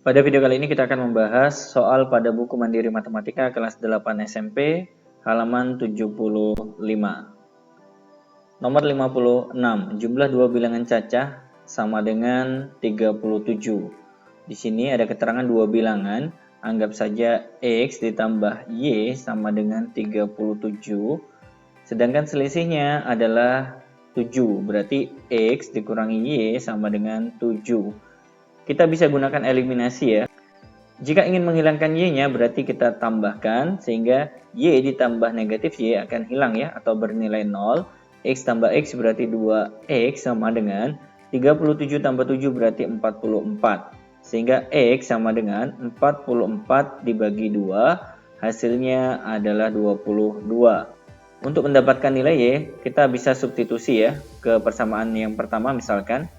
Pada video kali ini kita akan membahas soal pada buku Mandiri Matematika kelas 8 SMP halaman 75. Nomor 56, jumlah dua bilangan cacah sama dengan 37. Di sini ada keterangan dua bilangan, anggap saja X ditambah Y sama dengan 37. Sedangkan selisihnya adalah 7, berarti X dikurangi Y sama dengan 7. Kita bisa gunakan eliminasi ya. Jika ingin menghilangkan Y-nya berarti kita tambahkan sehingga Y ditambah negatif Y akan hilang ya atau bernilai 0. X tambah X berarti 2X sama dengan 37 tambah 7 berarti 44. Sehingga X sama dengan 44 dibagi 2 hasilnya adalah 22. Untuk mendapatkan nilai Y kita bisa substitusi ya ke persamaan yang pertama, misalkan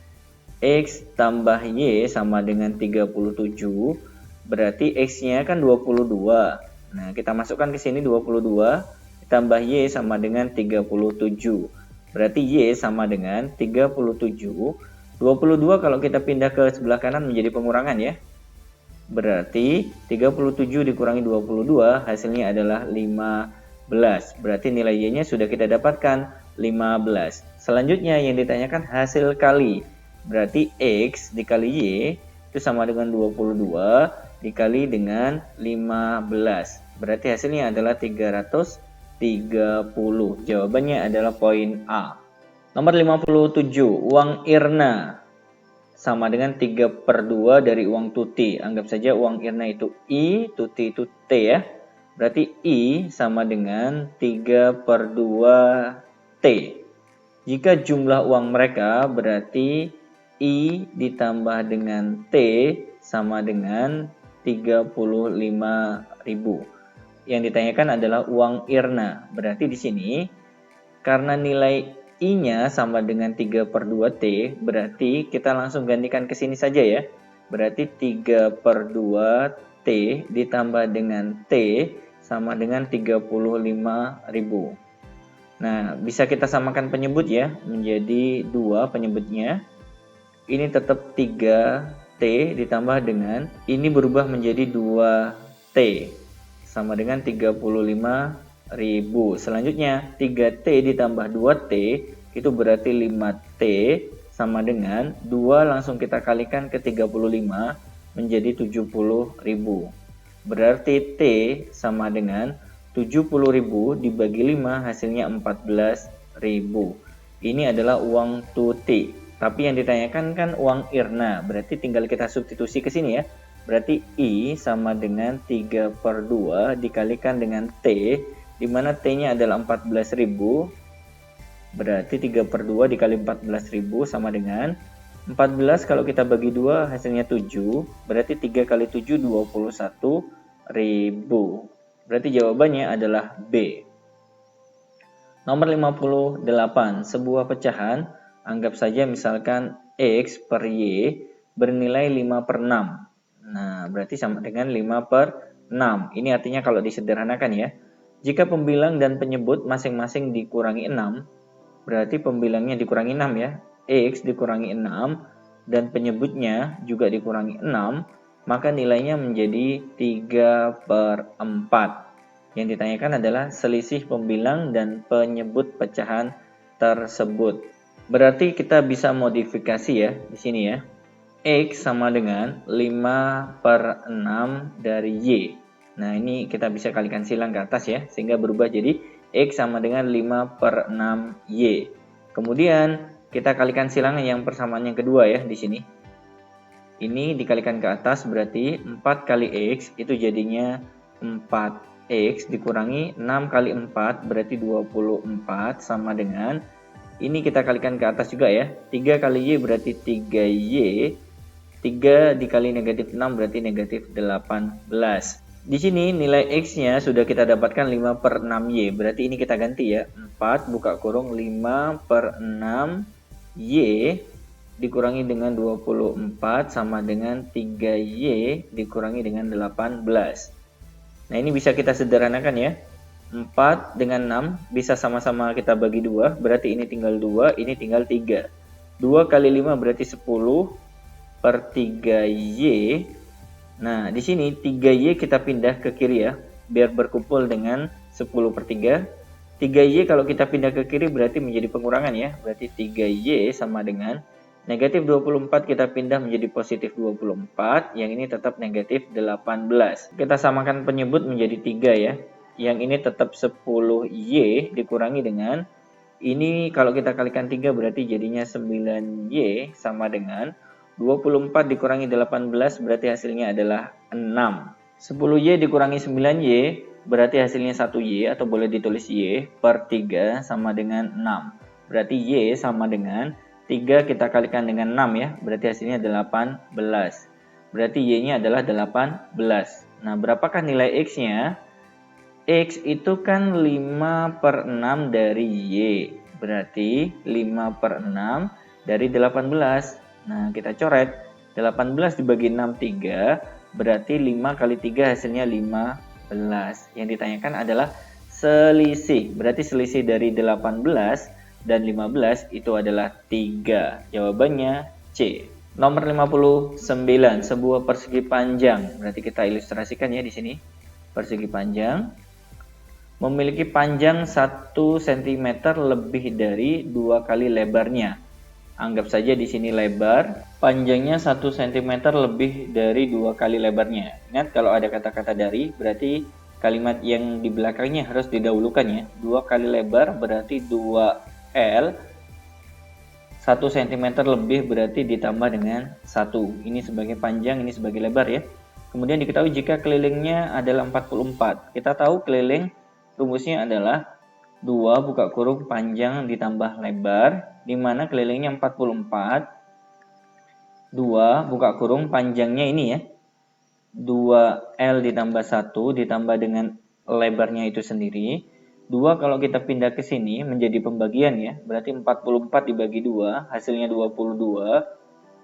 X tambah Y sama dengan 37, berarti X-nya kan 22. Nah, kita masukkan ke sini 22, ditambah Y sama dengan 37. Berarti Y sama dengan 37. 22 kalau kita pindah ke sebelah kanan menjadi pengurangan ya. Berarti 37 dikurangi 22, hasilnya adalah 15. Berarti nilai Y-nya sudah kita dapatkan 15. Selanjutnya yang ditanyakan hasil kali. Berarti X dikali Y itu sama dengan 22 dikali dengan 15. Berarti hasilnya adalah 330. Jawabannya adalah poin A. Nomor 57, uang Irna sama dengan 3/2 dari uang Tuti. Anggap saja uang Irna itu I, Tuti itu T ya. Berarti I sama dengan 3/2 T. Jika jumlah uang mereka berarti I ditambah dengan T sama dengan 35.000. Yang ditanyakan adalah uang Irna. Berarti di sini karena nilai I-nya sama dengan 3/2 T, berarti kita langsung gantikan ke sini saja ya. Berarti 3/2 T ditambah dengan T sama dengan 35.000. Nah, bisa kita samakan penyebut ya, menjadi 2 penyebutnya. Ini tetap 3T ditambah dengan, ini berubah menjadi 2T, sama dengan 35.000. Selanjutnya, 3T ditambah 2T, itu berarti 5T, sama dengan 2 langsung kita kalikan ke 35, menjadi 70.000. Berarti T sama dengan 70.000 dibagi 5 hasilnya 14.000. Ini adalah uang Tuti. Tapi yang ditanyakan kan uang Irna. Berarti tinggal kita substitusi ke sini ya. Berarti I sama dengan 3/2 dikalikan dengan T, di mana T-nya adalah 14.000. Berarti 3/2 dikali 14.000 sama dengan 14, kalau kita bagi 2 hasilnya 7. Berarti 3 kali 7 21.000. Berarti jawabannya adalah B. Nomor 58, sebuah pecahan, anggap saja misalkan X per Y bernilai 5/6. Nah, berarti sama dengan 5/6. Ini artinya kalau disederhanakan ya. Jika pembilang dan penyebut masing-masing dikurangi 6, berarti pembilangnya dikurangi 6 ya. X dikurangi 6 dan penyebutnya juga dikurangi 6, maka nilainya menjadi 3/4. Yang ditanyakan adalah selisih pembilang dan penyebut pecahan tersebut. Berarti kita bisa modifikasi ya di sini ya. X sama dengan 5/6 dari Y. Nah, ini kita bisa kalikan silang ke atas ya, sehingga berubah jadi X sama dengan 5/6 Y. Kemudian kita kalikan silang yang persamaan yang kedua ya di sini. Ini dikalikan ke atas berarti 4 kali X itu jadinya 4X dikurangi 6 kali 4 berarti 24 sama dengan, ini kita kalikan ke atas juga ya. 3 kali Y berarti 3Y. 3 dikali negatif 6 berarti negatif 18. Di sini nilai X-nya sudah kita dapatkan 5/6Y. Berarti ini kita ganti ya. 4 buka kurung 5/6Y dikurangi dengan 24 sama dengan 3Y dikurangi dengan 18. Nah, ini bisa kita sederhanakan ya. 4 dengan 6 bisa sama-sama kita bagi 2, berarti ini tinggal 2, ini tinggal 3. 2 kali 5 berarti 10 per 3Y Nah, di sini 3Y kita pindah ke kiri ya, biar berkumpul dengan 10/3. 3Y kalau kita pindah ke kiri berarti menjadi pengurangan ya, berarti 3Y sama dengan negatif 24 kita pindah menjadi positif 24, yang ini tetap negatif 18. Kita samakan penyebut menjadi 3 ya, yang ini tetap 10Y dikurangi dengan, ini kalau kita kalikan 3 berarti jadinya 9Y sama dengan 24 dikurangi 18 berarti hasilnya adalah 6. 10Y dikurangi 9Y berarti hasilnya 1Y atau boleh ditulis Y per 3 sama dengan 6. Berarti Y sama dengan 3 kita kalikan dengan 6 ya, berarti hasilnya 18. Berarti Y-nya adalah 18. Nah, berapakah nilai X-nya? X itu kan 5/6 dari Y, berarti 5/6 dari 18. Nah, kita coret 18 dibagi 6, 3, berarti 5 kali 3 hasilnya 15. Yang ditanyakan adalah selisih, berarti selisih dari 18 dan 15 itu adalah 3. Jawabannya C. Nomor 59, sebuah persegi panjang. Berarti kita ilustrasikan ya di sini. Persegi panjang memiliki panjang 1 cm lebih dari 2 kali lebarnya. Anggap saja di sini lebar, panjangnya 1 cm lebih dari 2 kali lebarnya. Ingat kalau ada kata-kata dari, berarti kalimat yang di belakangnya harus didahulukan ya. 2 kali lebar berarti 2L, 1 cm lebih berarti ditambah dengan 1. Ini sebagai panjang, ini sebagai lebar ya. Kemudian diketahui jika kelilingnya adalah 44. Kita tahu keliling rumusnya adalah 2 buka kurung panjang ditambah lebar, di mana kelilingnya 44. 2 buka kurung panjangnya ini ya, 2L ditambah 1 ditambah dengan lebarnya itu sendiri. 2 kalau kita pindah ke sini menjadi pembagian ya, berarti 44 dibagi 2, hasilnya 22,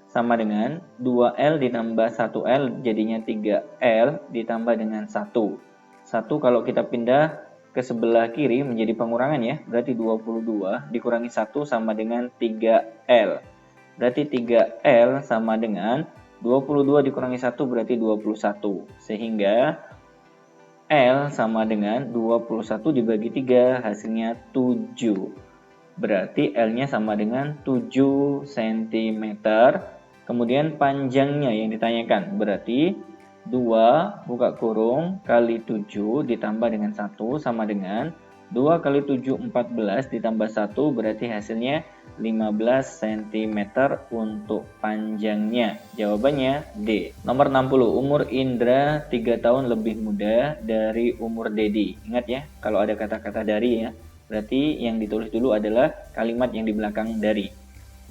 sama dengan 2L ditambah 1L jadinya 3L ditambah dengan 1. 1 kalau kita pindah ke sebelah kiri menjadi pengurangan ya, berarti 22 dikurangi 1 sama dengan 3L. Berarti 3L sama dengan 22 dikurangi 1 berarti 21. Sehingga L sama dengan 21 dibagi 3 hasilnya 7. Berarti L-nya sama dengan 7 cm. Kemudian panjangnya yang ditanyakan berarti 2 buka kurung kali 7 ditambah dengan 1 sama dengan 2 kali 7 14 ditambah 1 berarti hasilnya 15 cm untuk panjangnya. Jawabannya D. Nomor 60, umur Indra 3 tahun lebih muda dari umur Dedi. Ingat ya, kalau ada kata-kata dari ya, berarti yang ditulis dulu adalah kalimat yang di belakang dari.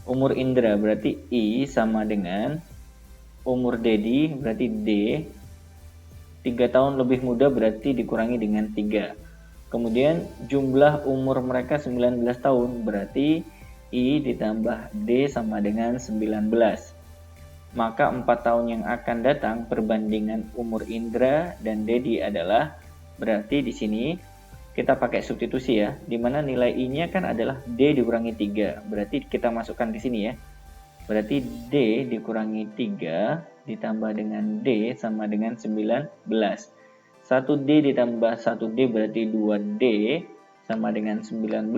Umur Indra berarti I sama dengan umur Dedi berarti D. 3 tahun lebih muda berarti dikurangi dengan 3. Kemudian jumlah umur mereka 19 tahun berarti I ditambah D sama dengan 19. Maka 4 tahun yang akan datang perbandingan umur Indra dan Dedi adalah, berarti di sini kita pakai substitusi ya, dimana nilai I-nya kan adalah D dikurangi 3. Berarti kita masukkan di sini ya. Berarti D dikurangi 3 ditambah dengan D sama dengan 19. 1D ditambah 1D berarti 2D sama dengan 19.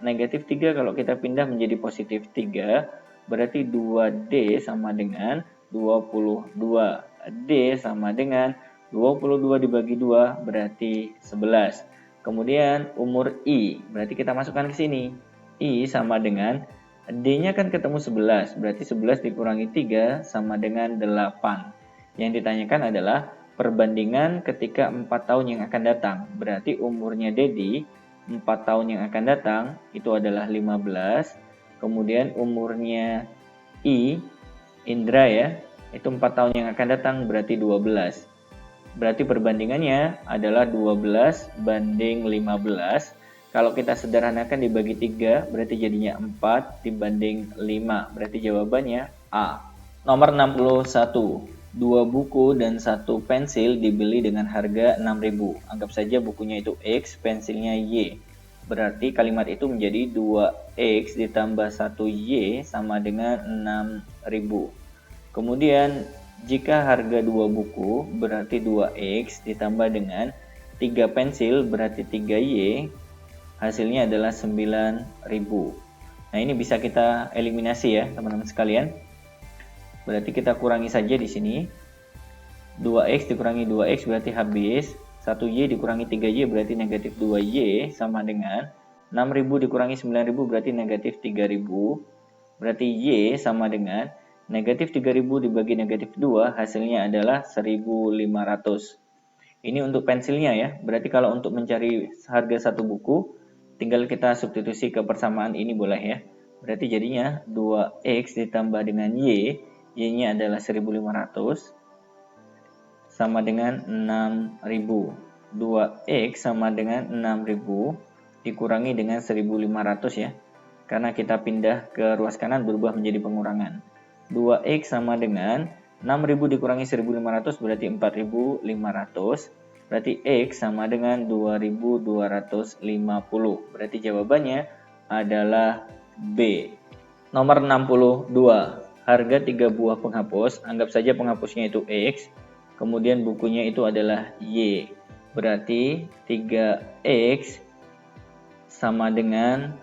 Negatif 3 kalau kita pindah menjadi positif 3. Berarti 2D sama dengan 22. D sama dengan 22 dibagi 2 berarti 11. Kemudian umur I, berarti kita masukkan ke sini. I sama dengan D-nya kan ketemu 11, berarti 11 dikurangi 3 sama dengan 8. Yang ditanyakan adalah perbandingan ketika 4 tahun yang akan datang. Berarti umurnya Dedi 4 tahun yang akan datang itu adalah 15. Kemudian umurnya I, Indra ya, itu 4 tahun yang akan datang berarti 12. Berarti perbandingannya adalah 12 banding 15. Kalau kita sederhanakan dibagi 3 berarti jadinya 4 dibanding 5. Berarti jawabannya A. Nomor 61. 2 buku dan 1 pensil dibeli dengan harga 6.000. Anggap saja bukunya itu X, pensilnya Y. Berarti kalimat itu menjadi 2X ditambah 1Y sama dengan 6.000. Kemudian Jika harga 2 buku berarti 2X ditambah dengan 3 pensil berarti 3Y, hasilnya adalah 9.000. Nah, ini bisa kita eliminasi ya teman-teman sekalian. Berarti kita kurangi saja di sini. 2X dikurangi 2X berarti habis. 1Y dikurangi 3Y berarti negatif 2Y sama dengan 6.000 dikurangi 9.000 berarti negatif 3.000. Berarti Y sama dengan negatif 3.000 dibagi negatif 2 hasilnya adalah 1.500. Ini untuk pensilnya ya. Berarti kalau untuk mencari harga satu buku, tinggal kita substitusi ke persamaan ini boleh ya. Berarti jadinya 2X ditambah dengan Y, Y-nya adalah 1.500 sama dengan 6.000. 2X sama dengan 6.000 dikurangi dengan 1.500 ya. Karena kita pindah ke ruas kanan berubah menjadi pengurangan. 2X sama dengan 6.000 dikurangi 1.500 berarti 4.500. Berarti X sama dengan 2.250. Berarti jawabannya adalah B. Nomor 62. Harga 3 buah penghapus. Anggap saja penghapusnya itu X. Kemudian bukunya itu adalah Y. Berarti 3X sama dengan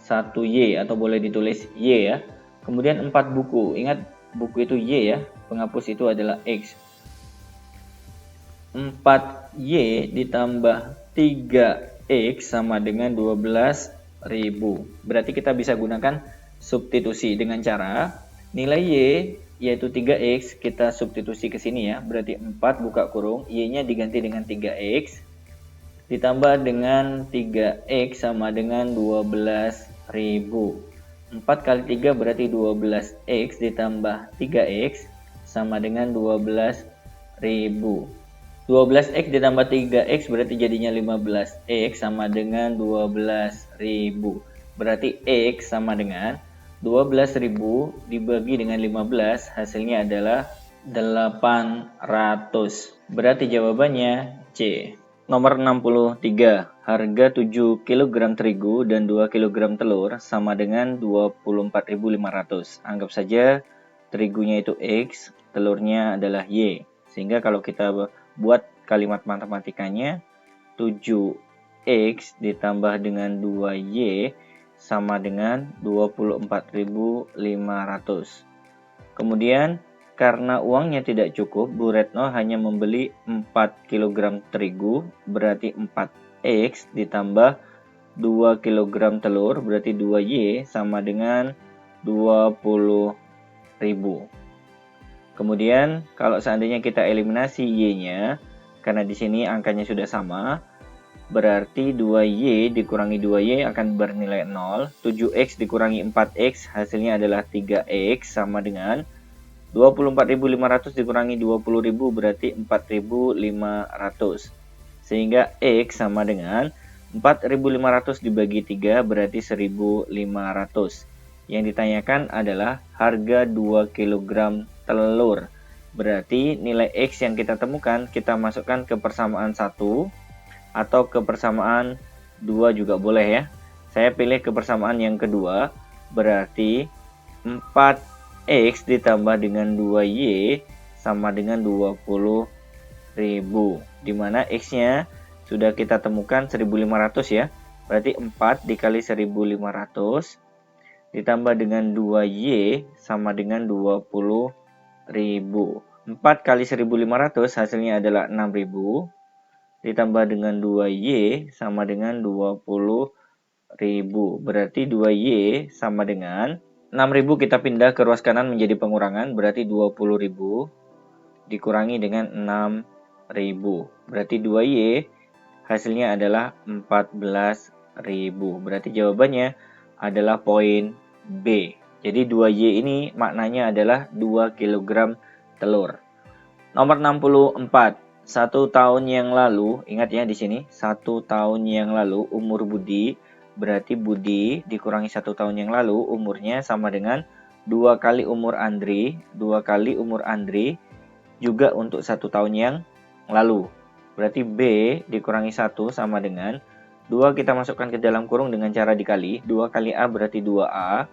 1Y atau boleh ditulis Y ya. Kemudian 4 buku. Ingat buku itu Y ya. Penghapus itu adalah X. 4Y ditambah 3X sama dengan 12.000. Berarti kita bisa gunakan substitusi dengan cara nilai Y yaitu 3X kita substitusi ke sini ya. Berarti 4 buka kurung, Y-nya diganti dengan 3X ditambah dengan 3X sama dengan 12.000. 4 kali 3 berarti 12X ditambah 3X sama dengan 12.000. 12X ditambah 3X berarti jadinya 15X sama dengan 12.000. Berarti X sama dengan 12.000 dibagi dengan 15 hasilnya adalah 800. Berarti jawabannya C. Nomor 63. Harga 7 kg terigu dan 2 kg telur sama dengan 24.500. Anggap saja terigunya itu X, telurnya adalah Y. Sehingga kalau kita buat kalimat matematikanya 7X ditambah dengan 2Y sama dengan 24.500. Kemudian karena uangnya tidak cukup, Bu Retno hanya membeli 4 kg terigu, berarti 4X ditambah 2 kg telur, berarti 2Y sama dengan 20.000. Kemudian kalau seandainya kita eliminasi Y-nya, karena di sini angkanya sudah sama, berarti 2Y dikurangi 2Y akan bernilai 0. 7X dikurangi 4X hasilnya adalah 3X sama dengan 24.500 dikurangi 20.000 berarti 4.500. Sehingga X sama dengan 4.500 dibagi 3 berarti 1.500. Yang ditanyakan adalah harga 2 kg telur. Berarti nilai X yang kita temukan kita masukkan ke persamaan 1 atau ke persamaan 2 juga boleh ya. Saya pilih ke persamaan yang kedua, berarti 4X ditambah dengan 2Y sama dengan 20.000. Dimana X-nya sudah kita temukan 1.500 ya. Berarti 4 dikali 1.500 ditambah dengan 2Y sama dengan 20.000. 4 kali 1.500 hasilnya adalah 6.000. Ditambah dengan 2Y sama dengan 20.000. Berarti 2Y sama dengan 6.000 kita pindah ke ruas kanan menjadi pengurangan. Berarti 20.000 dikurangi dengan 6.000. Berarti 2Y hasilnya adalah 14.000. Berarti jawabannya adalah poin B. Jadi 2Y ini maknanya adalah 2 kg telur. Nomor 64. 1 tahun yang lalu, ingat ya di sini, 1 tahun yang lalu umur Budi, berarti Budi dikurangi 1 tahun yang lalu umurnya sama dengan 2 kali umur Andri, 2 kali umur Andri juga untuk 1 tahun yang lalu. Berarti B dikurangi 1 sama dengan 2 kita masukkan ke dalam kurung dengan cara dikali, 2 kali A berarti 2A,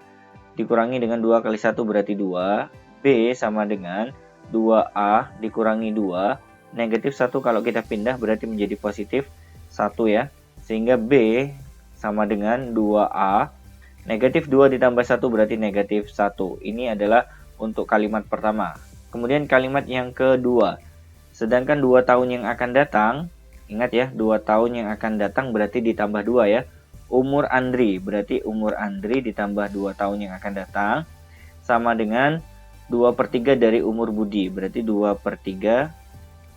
dikurangi dengan 2 kali 1 berarti 2, B sama dengan 2A dikurangi 2. Negatif 1 kalau kita pindah berarti menjadi positif 1 ya. Sehingga B sama dengan 2A. Negatif 2 ditambah 1 berarti negatif 1. Ini adalah untuk kalimat pertama. Kemudian kalimat yang kedua. Sedangkan 2 tahun yang akan datang, ingat ya, 2 tahun yang akan datang berarti ditambah 2 ya. Umur Andri, berarti umur Andri ditambah 2 tahun yang akan datang, sama dengan 2/3 dari umur Budi. Berarti 2/3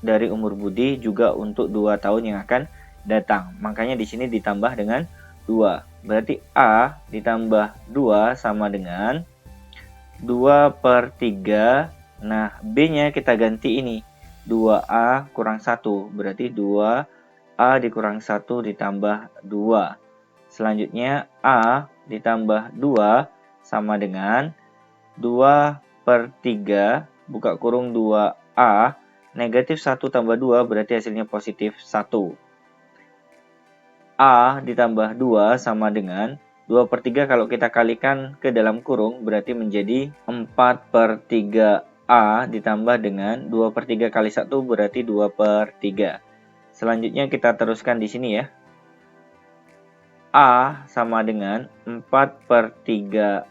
dari umur Budi juga untuk 2 tahun yang akan datang. Makanya di sini ditambah dengan 2. Berarti A ditambah 2 sama dengan 2/3. Nah, B-nya kita ganti ini. 2A kurang 1. Berarti 2A dikurang 1 ditambah 2. Selanjutnya A ditambah 2 sama dengan 2/3 buka kurung 2A. Negatif 1 tambah 2 berarti hasilnya positif 1. A ditambah 2 sama dengan 2/3 kalau kita kalikan ke dalam kurung berarti menjadi 4/3 A ditambah dengan 2/3 kali 1 berarti 2/3. Selanjutnya kita teruskan di sini ya. A sama dengan 4/3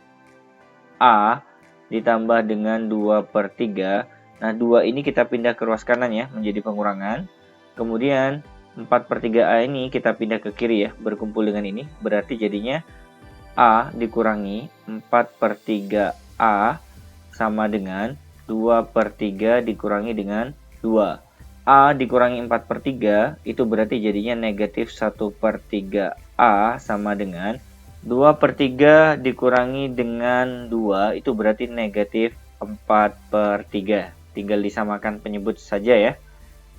A ditambah dengan 2/3. Nah, 2 ini kita pindah ke ruas kanan ya, menjadi pengurangan. Kemudian 4/3 A ini kita pindah ke kiri ya, berkumpul dengan ini. Berarti jadinya A dikurangi 4/3 A sama dengan 2/3 dikurangi dengan 2. A dikurangi 4/3 itu berarti jadinya negatif 1/3 A sama dengan 2/3 dikurangi dengan 2 itu berarti negatif 4/3. Tinggal disamakan penyebut saja ya.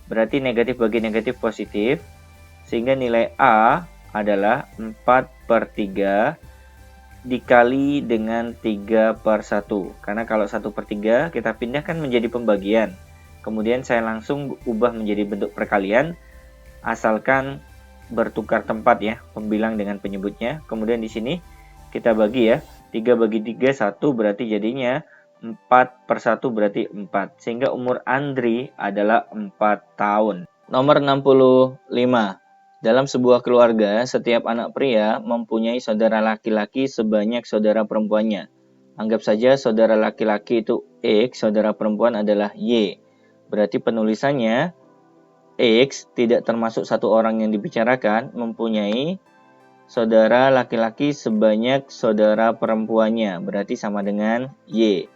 Berarti negatif bagi negatif positif. Sehingga nilai A adalah 4/3 dikali dengan 3/1. Karena kalau 1/3 kita pindahkan menjadi pembagian. Kemudian saya langsung ubah menjadi bentuk perkalian. Asalkan bertukar tempat ya, pembilang dengan penyebutnya. Kemudian di sini kita bagi ya. 3 bagi 3, 1 berarti jadinya 4/1 berarti 4. Sehingga umur Andri adalah 4 tahun. Nomor 65. Dalam sebuah keluarga, setiap anak pria mempunyai saudara laki-laki sebanyak saudara perempuannya. Anggap saja saudara laki-laki itu X, saudara perempuan adalah Y. Berarti penulisannya X tidak termasuk satu orang yang dibicarakan mempunyai saudara laki-laki sebanyak saudara perempuannya. Berarti sama dengan Y.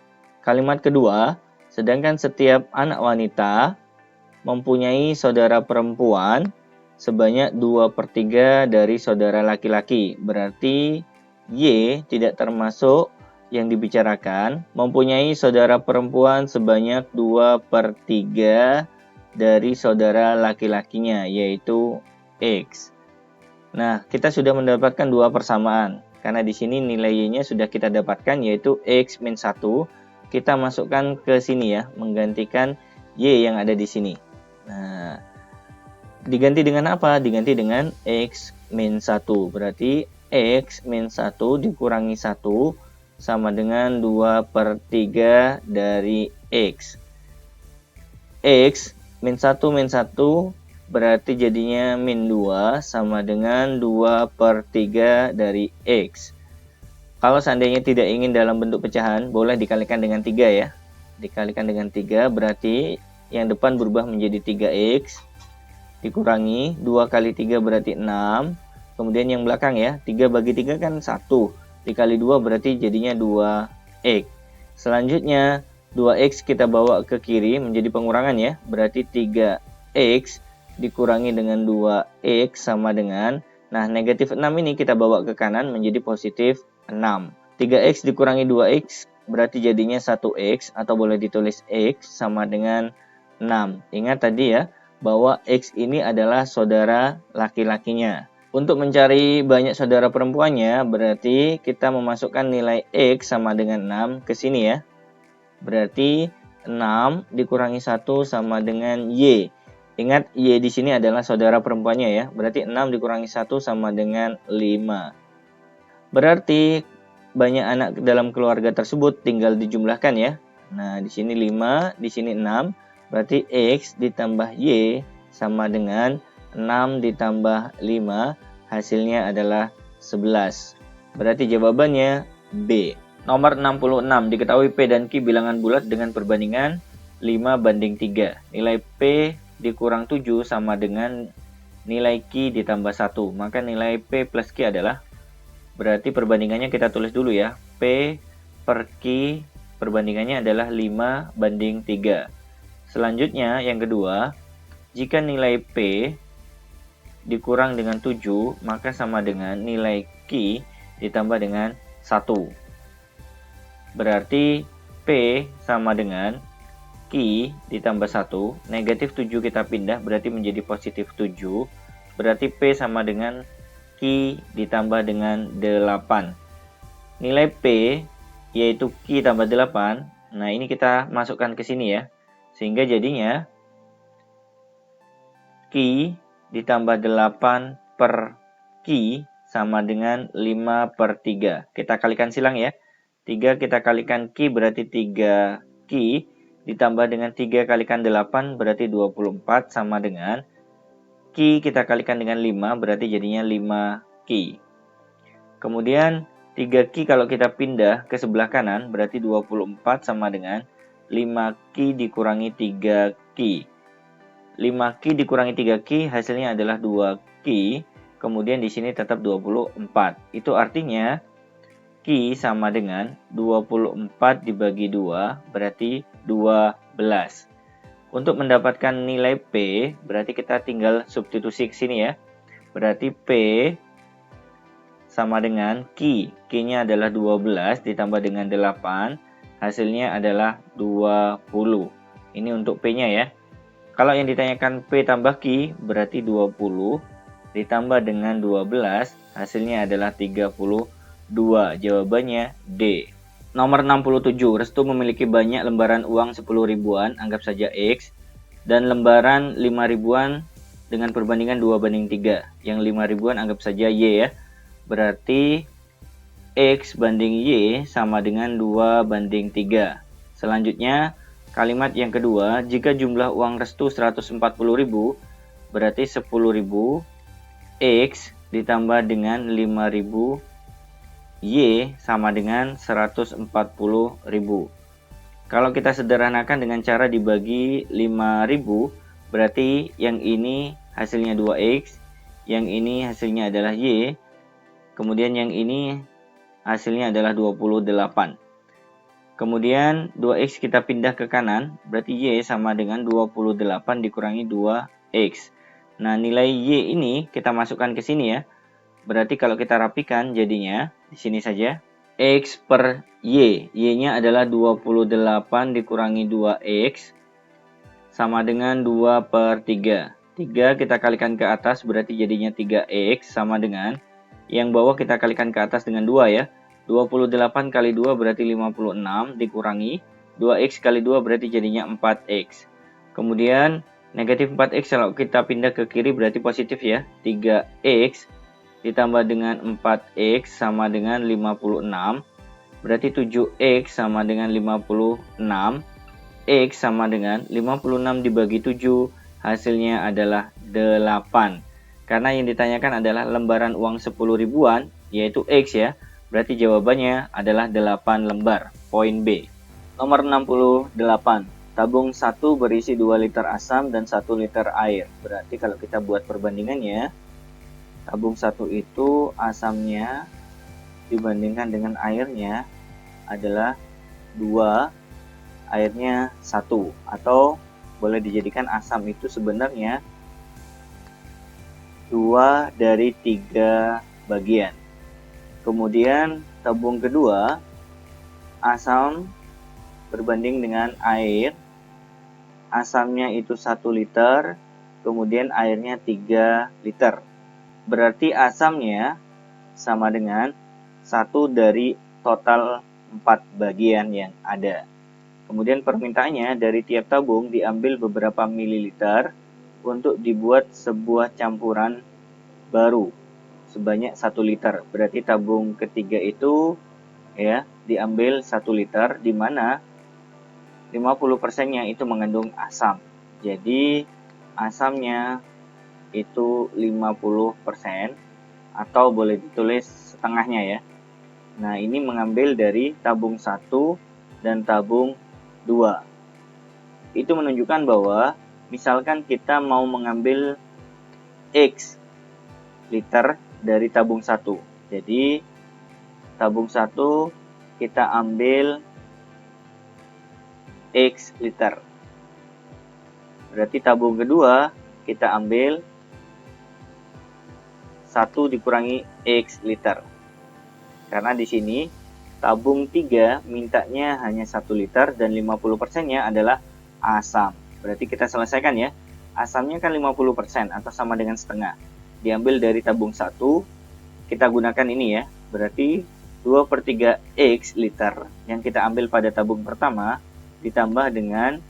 Kalimat kedua, sedangkan setiap anak wanita mempunyai saudara perempuan sebanyak 2/3 dari saudara laki-laki. Berarti Y tidak termasuk yang dibicarakan, mempunyai saudara perempuan sebanyak 2/3 dari saudara laki-lakinya, yaitu X. Nah, kita sudah mendapatkan dua persamaan. Karena di sini nilai Y-nya sudah kita dapatkan, yaitu X min 1. Kita masukkan ke sini ya, menggantikan Y yang ada di sini. Nah, diganti dengan apa? Diganti dengan X min 1. Berarti X min 1 dikurangi 1 sama dengan 2/3 dari X. X min 1 berarti jadinya min 2 sama dengan 2/3 dari X. Kalau seandainya tidak ingin dalam bentuk pecahan, boleh dikalikan dengan 3 ya. Dikalikan dengan 3 berarti yang depan berubah menjadi 3X. Dikurangi 2 kali 3 berarti 6. Kemudian yang belakang ya, 3 bagi 3 kan 1. Dikali 2 berarti jadinya 2X. Selanjutnya 2X kita bawa ke kiri menjadi pengurangan ya. Berarti 3X dikurangi dengan 2X sama dengan, nah negatif 6 ini kita bawa ke kanan menjadi positif 6. 3X dikurangi 2X berarti jadinya 1X atau boleh ditulis X sama dengan 6. Ingat tadi ya, bahwa X ini adalah saudara laki-lakinya. Untuk mencari banyak saudara perempuannya, berarti kita memasukkan nilai X sama dengan 6 ke sini ya. Berarti 6 dikurangi 1 sama dengan Y. Ingat, Y di sini adalah saudara perempuannya ya. Berarti 6 dikurangi 1 sama dengan 5. Berarti banyak anak dalam keluarga tersebut tinggal dijumlahkan ya. Nah, di sini 5, di sini 6. Berarti X ditambah Y sama dengan 6 ditambah 5. Hasilnya adalah 11. Berarti jawabannya B. Nomor 66. Diketahui P dan Q bilangan bulat dengan perbandingan 5:3. Nilai P dikurang 7 sama dengan nilai Q ditambah 1. Maka nilai P plus Q adalah, berarti perbandingannya kita tulis dulu ya. P per Q perbandingannya adalah 5:3. Selanjutnya yang kedua, jika nilai P dikurang dengan 7, maka sama dengan nilai Q ditambah dengan 1. Berarti P sama dengan Q ditambah 1. Negatif 7 kita pindah, berarti menjadi positif 7. Berarti P sama dengan Q ditambah dengan 8. Nilai P yaitu Q tambah 8. Nah, ini kita masukkan ke sini ya. Sehingga jadinya Q ditambah 8 per Q sama dengan 5/3. Kita kalikan silang ya. 3 kita kalikan Q berarti 3 Q. Ditambah dengan 3 kalikan 8 berarti 24 sama dengan Q kita kalikan dengan 5 berarti jadinya 5 Q. Kemudian 3Q kalau kita pindah ke sebelah kanan berarti 24 sama dengan 5Q dikurangi 3Q. 5Q dikurangi 3Q hasilnya adalah 2Q. Kemudian di sini tetap 24. Itu artinya Q sama dengan 24 dibagi 2 berarti 12. Untuk mendapatkan nilai P berarti kita tinggal substitusi ke sini ya. Berarti P sama dengan Q. Q-nya adalah 12 ditambah dengan 8. Hasilnya adalah 20. Ini untuk P-nya ya. Kalau yang ditanyakan P tambah Q berarti 20 ditambah dengan 12. Hasilnya adalah 32. Jawabannya D. Nomor 67. Restu memiliki banyak lembaran uang 10 ribuan, anggap saja X. Dan lembaran 5 ribuan dengan perbandingan 2:3. Yang 5 ribuan anggap saja Y ya. Berarti X banding Y sama dengan 2:3. Selanjutnya, kalimat yang kedua, jika jumlah uang restu 140.000, berarti 10.000 X ditambah dengan 5.000 Y sama dengan 140.000. Kalau kita sederhanakan dengan cara dibagi 5.000, berarti yang ini hasilnya 2X, yang ini hasilnya adalah Y, kemudian yang ini hasilnya adalah 28. Kemudian 2X kita pindah ke kanan, berarti Y sama dengan 28 dikurangi 2X. Nah, nilai Y ini kita masukkan ke sini ya. Berarti kalau kita rapikan jadinya di sini saja. X per Y. Y-nya adalah 28 dikurangi 2X sama dengan 2/3. 3 kita kalikan ke atas berarti jadinya 3X sama dengan yang bawah kita kalikan ke atas dengan 2 ya. 28 kali 2 berarti 56 dikurangi 2X kali 2 berarti jadinya 4X. Kemudian negatif 4X kalau kita pindah ke kiri berarti positif ya. 3X ditambah dengan 4X sama dengan 56. Berarti 7X sama dengan 56. X sama dengan 56 dibagi 7. Hasilnya adalah 8. Karena yang ditanyakan adalah lembaran uang 10 ribuan, yaitu X ya. Berarti jawabannya adalah 8 lembar. Poin B. Nomor 68. Tabung 1 berisi 2 liter asam dan 1 liter air. Berarti kalau kita buat perbandingannya, tabung 1 itu asamnya dibandingkan dengan airnya adalah 2, airnya 1. Atau boleh dijadikan asam itu sebenarnya 2 dari 3 bagian. Kemudian tabung kedua, asam berbanding dengan air. Asamnya itu 1 liter, kemudian airnya 3 liter. Berarti asamnya sama dengan 1 dari total 4 bagian yang ada. Kemudian permintaannya dari tiap tabung diambil beberapa mililiter untuk dibuat sebuah campuran baru sebanyak 1 liter. Berarti tabung ketiga itu ya diambil 1 liter, di mana 50%-nya itu mengandung asam. Jadi asamnya itu 50% atau boleh ditulis setengahnya ya. Nah, ini mengambil dari tabung 1 dan tabung 2. Itu menunjukkan bahwa misalkan kita mau mengambil X liter dari tabung 1. Jadi tabung 1 kita ambil X liter. Berarti tabung kedua kita ambil 1 dikurangi X liter. Karena di sini tabung 3 mintanya hanya 1 liter dan 50%-nya adalah asam. Berarti kita selesaikan ya. Asamnya kan 50% atau sama dengan setengah. Diambil dari tabung 1, kita gunakan ini ya. Berarti 2/3 X liter yang kita ambil pada tabung pertama ditambah dengan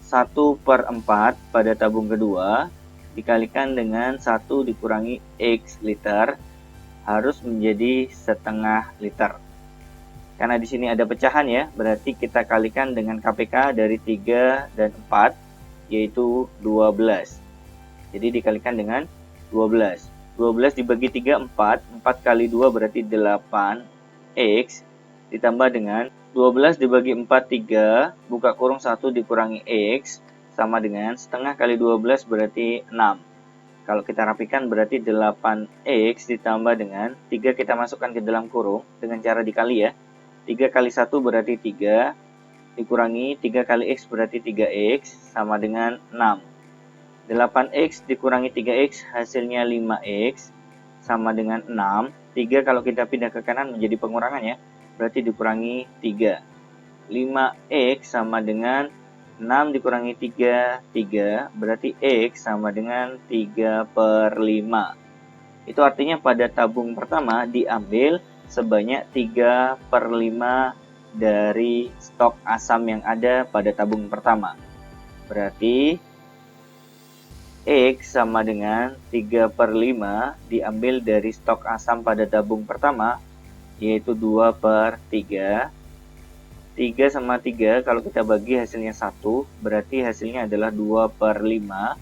1/4 pada tabung kedua dikalikan dengan 1 dikurangi X liter harus menjadi setengah liter. Karena di sini ada pecahan ya, berarti kita kalikan dengan KPK dari 3 dan 4 yaitu 12. Jadi dikalikan dengan 12. 12 dibagi 3 4, 4 kali 2 berarti 8X ditambah dengan 12 dibagi 4 3, buka kurung 1 dikurangi X sama dengan setengah kali 12 berarti 6. Kalau kita rapikan berarti 8X ditambah dengan 3 kita masukkan ke dalam kurung dengan cara dikali ya. 3 kali 1 berarti 3, dikurangi 3 kali X berarti 3X sama dengan 6. 8X dikurangi 3X hasilnya 5X sama dengan 6. 3 kalau kita pindah ke kanan menjadi pengurangan ya. Berarti dikurangi 3. 5X sama dengan 6 dikurangi 3, 3. Berarti X sama dengan 3/5. Itu artinya pada tabung pertama diambil sebanyak 3/5 dari stok asam yang ada pada tabung pertama. Berarti X sama dengan 3/5 diambil dari stok asam pada tabung pertama, yaitu 2/3. 3 sama 3 kalau kita bagi hasilnya 1, berarti hasilnya adalah 2/5.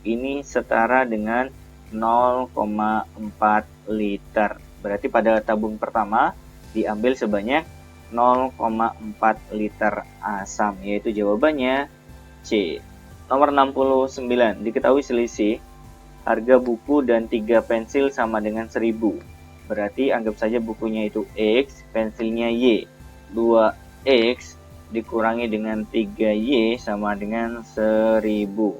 Ini setara dengan 0,4 liter. Berarti pada tabung pertama diambil sebanyak 0,4 liter asam, yaitu jawabannya C. Nomor 69, diketahui selisih harga buku dan 3 pensil sama dengan 1000. Berarti anggap saja bukunya itu X, pensilnya Y. 2X dikurangi dengan 3Y sama dengan 1000.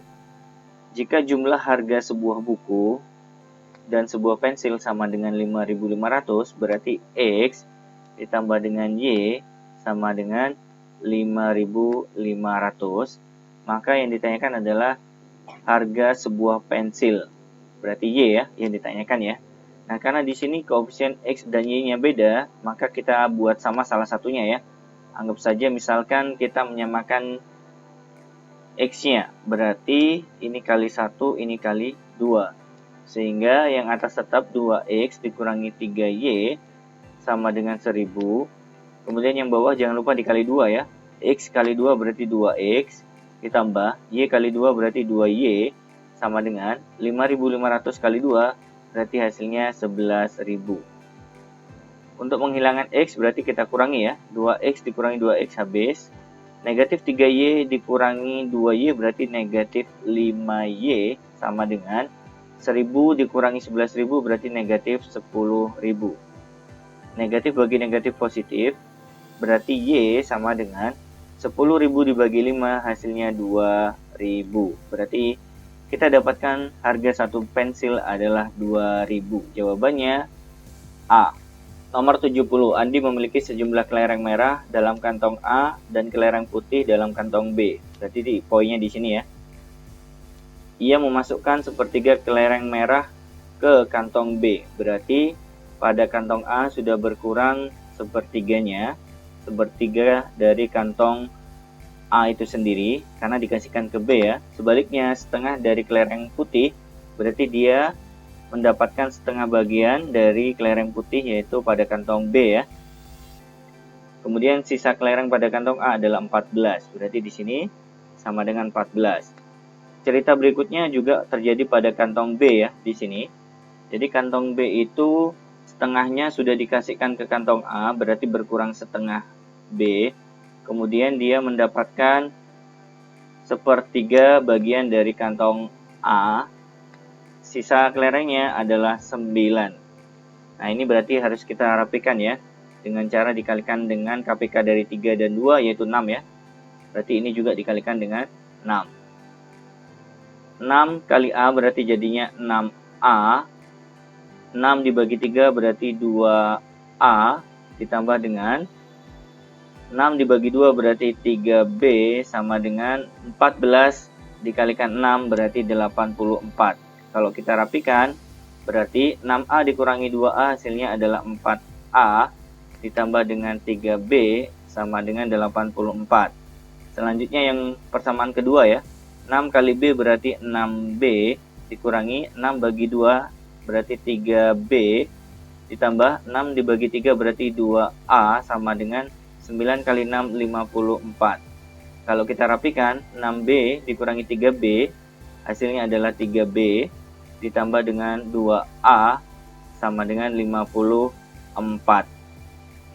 Jika jumlah harga sebuah buku dan sebuah pensil sama dengan 5.500, berarti X ditambah dengan Y sama dengan 5.500. Maka yang ditanyakan adalah harga sebuah pensil. Berarti Y ya yang ditanyakan ya. Nah, karena di sini koefisien X dan Y-nya beda, maka kita buat sama salah satunya ya. Anggap saja misalkan kita menyamakan X-nya. Berarti ini kali 1, ini kali 2. Sehingga yang atas tetap 2X dikurangi 3Y sama dengan 1000. Kemudian yang bawah jangan lupa dikali 2 ya. X kali 2 berarti 2X. Ditambah Y kali 2 berarti 2Y sama dengan 5.500 kali 2 berarti hasilnya 11.000. Untuk menghilangkan X berarti kita kurangi ya. 2X dikurangi 2X habis. Negatif 3Y dikurangi 2Y berarti negatif 5Y sama dengan 1000 dikurangi 11.000 berarti negatif 10.000. Negatif bagi negatif positif berarti Y sama dengan 10.000 dibagi 5 hasilnya 2.000. Berarti kita dapatkan harga satu pensil adalah 2.000. Jawabannya A. Nomor 70. Andi memiliki sejumlah kelereng merah dalam kantong A dan kelereng putih dalam kantong B. Berarti poinnya di sini ya. Ia memasukkan sepertiga kelereng merah ke kantong B. Berarti pada kantong A sudah berkurang sepertiganya. Sepertiga dari kantong A itu sendiri karena dikasihkan ke B ya. Sebaliknya setengah dari kelereng putih berarti dia mendapatkan setengah bagian dari kelereng putih yaitu pada kantong B ya. Kemudian sisa kelereng pada kantong A adalah 14. Berarti di sini sama dengan 14. Cerita berikutnya juga terjadi pada kantong B ya, di sini. Jadi kantong B itu setengahnya sudah dikasihkan ke kantong A, berarti berkurang setengah B. Kemudian dia mendapatkan sepertiga bagian dari kantong A. Sisa kelerengnya adalah 9. Nah, ini berarti harus kita rapikan ya, dengan cara dikalikan dengan KPK dari 3 dan 2, yaitu 6 ya. Berarti ini juga dikalikan dengan 6. 6 kali A berarti jadinya 6A. 6 dibagi 3 berarti 2A, ditambah dengan 6 dibagi 2 berarti 3B, sama dengan 14 dikalikan 6 berarti 84. Kalau kita rapikan, berarti 6A dikurangi 2A hasilnya adalah 4A, ditambah dengan 3B sama dengan 84. Selanjutnya yang persamaan kedua ya, 6 kali B berarti 6B, dikurangi 6 bagi 2 berarti 3B, ditambah 6 dibagi 3 berarti 2A, sama dengan 9 kali 6, 54. Kalau kita rapikan, 6B dikurangi 3B, hasilnya adalah 3B, ditambah dengan 2A, sama dengan 54.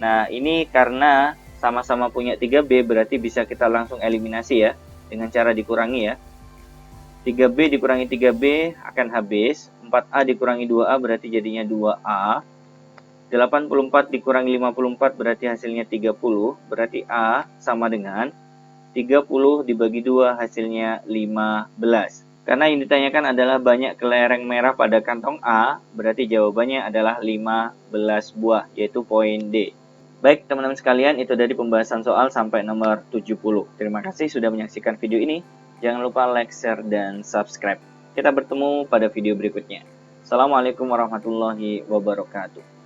Nah, ini karena sama-sama punya 3B, berarti bisa kita langsung eliminasi ya, dengan cara dikurangi ya. 3B dikurangi 3B akan habis, 4A dikurangi 2A berarti jadinya 2A. 84 dikurangi 54 berarti hasilnya 30, berarti A sama dengan 30 dibagi 2 hasilnya 15. Karena yang ditanyakan adalah banyak kelereng merah pada kantong A, berarti jawabannya adalah 15 buah, yaitu poin D. Baik teman-teman sekalian, itu dari pembahasan soal sampai nomor 70. Terima kasih sudah menyaksikan video ini. Jangan lupa like, share, dan subscribe. Kita bertemu pada video berikutnya. Assalamualaikum warahmatullahi wabarakatuh.